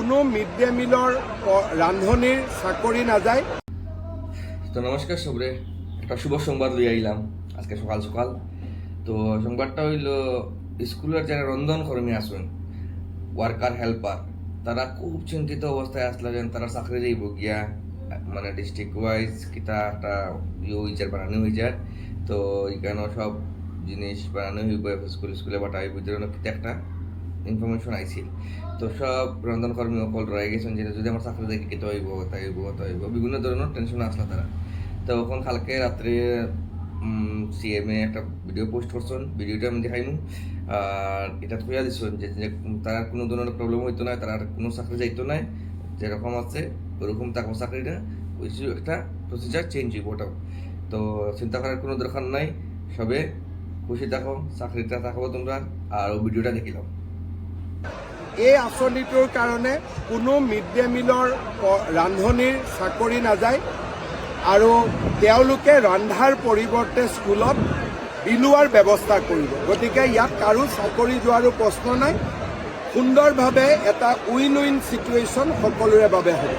কোনো mid day মিলৰ ৰান্ধনিৰ চাকৰি নাযায়। তো নমস্কার সবরে, একটা শুভ সংবাদ লই আইলাম আজকে সকাল সকাল। তো সংবাদটা হইল স্কুলের যারা রন্ধন কর্মী আসুন, ওয়ার্কার হেল্পার, তারা খুব চিন্তিত অবস্থায় আসলে যেন তারা চাকরি যাইব গিয়া, মানে ডিস্ট্রিক্ট ওয়াইজ কিতা একটা হইচার বানানো হইচার। তো এখানে সব জিনিস বানানো হইব, স্কুলে বাটা হইব, কিতা একটা ইনফরমেশন আইছিল। তো সব রন্ধন কর্মী অকল রয়ে গেছেন যে যদি আমার চাকরি দেখি কেটে হইব তাই হইব বিভিন্ন ধরনের টেনশন আসলো তারা। তো ওখান কালকে রাত্রে সিএমএ একটা ভিডিও পোস্ট করছেন, ভিডিওটা আমি দেখাইমু। আর এটা কইয়া দিচ্ছেন যে তারা কোনো ধরনের প্রবলেম হইতো না, তারা কোনো চাকরি যাইতো না, যেরকম আছে ওরকম থাকবো চাকরিটা, ওই একটা প্রসিজার চেঞ্জ হইব ওটাও। তো চিন্তা করার কোনো দরকার নাই, সবে খুশি থাকো, চাকরিটা থাকবো তোমরা। আর ও ভিডিওটা দেখিলাম। এই আঁচনিটোৰ কাৰণে কোনো মিড ডে মিলৰ ৰান্ধনিৰ চাকৰি নাযায় আৰু তেওঁলোকে ৰন্ধাৰ পৰিৱৰ্তে স্কুলত বিলোৱাৰ ব্যৱস্থা কৰিব। গতিকে ইয়াত কাৰো চাকৰি যোৱাৰো প্ৰশ্ন নাই, সুন্দৰভাৱে এটা উইন উইন চিটুৱেশ্যন সকলোৰে বাবে হ'ব।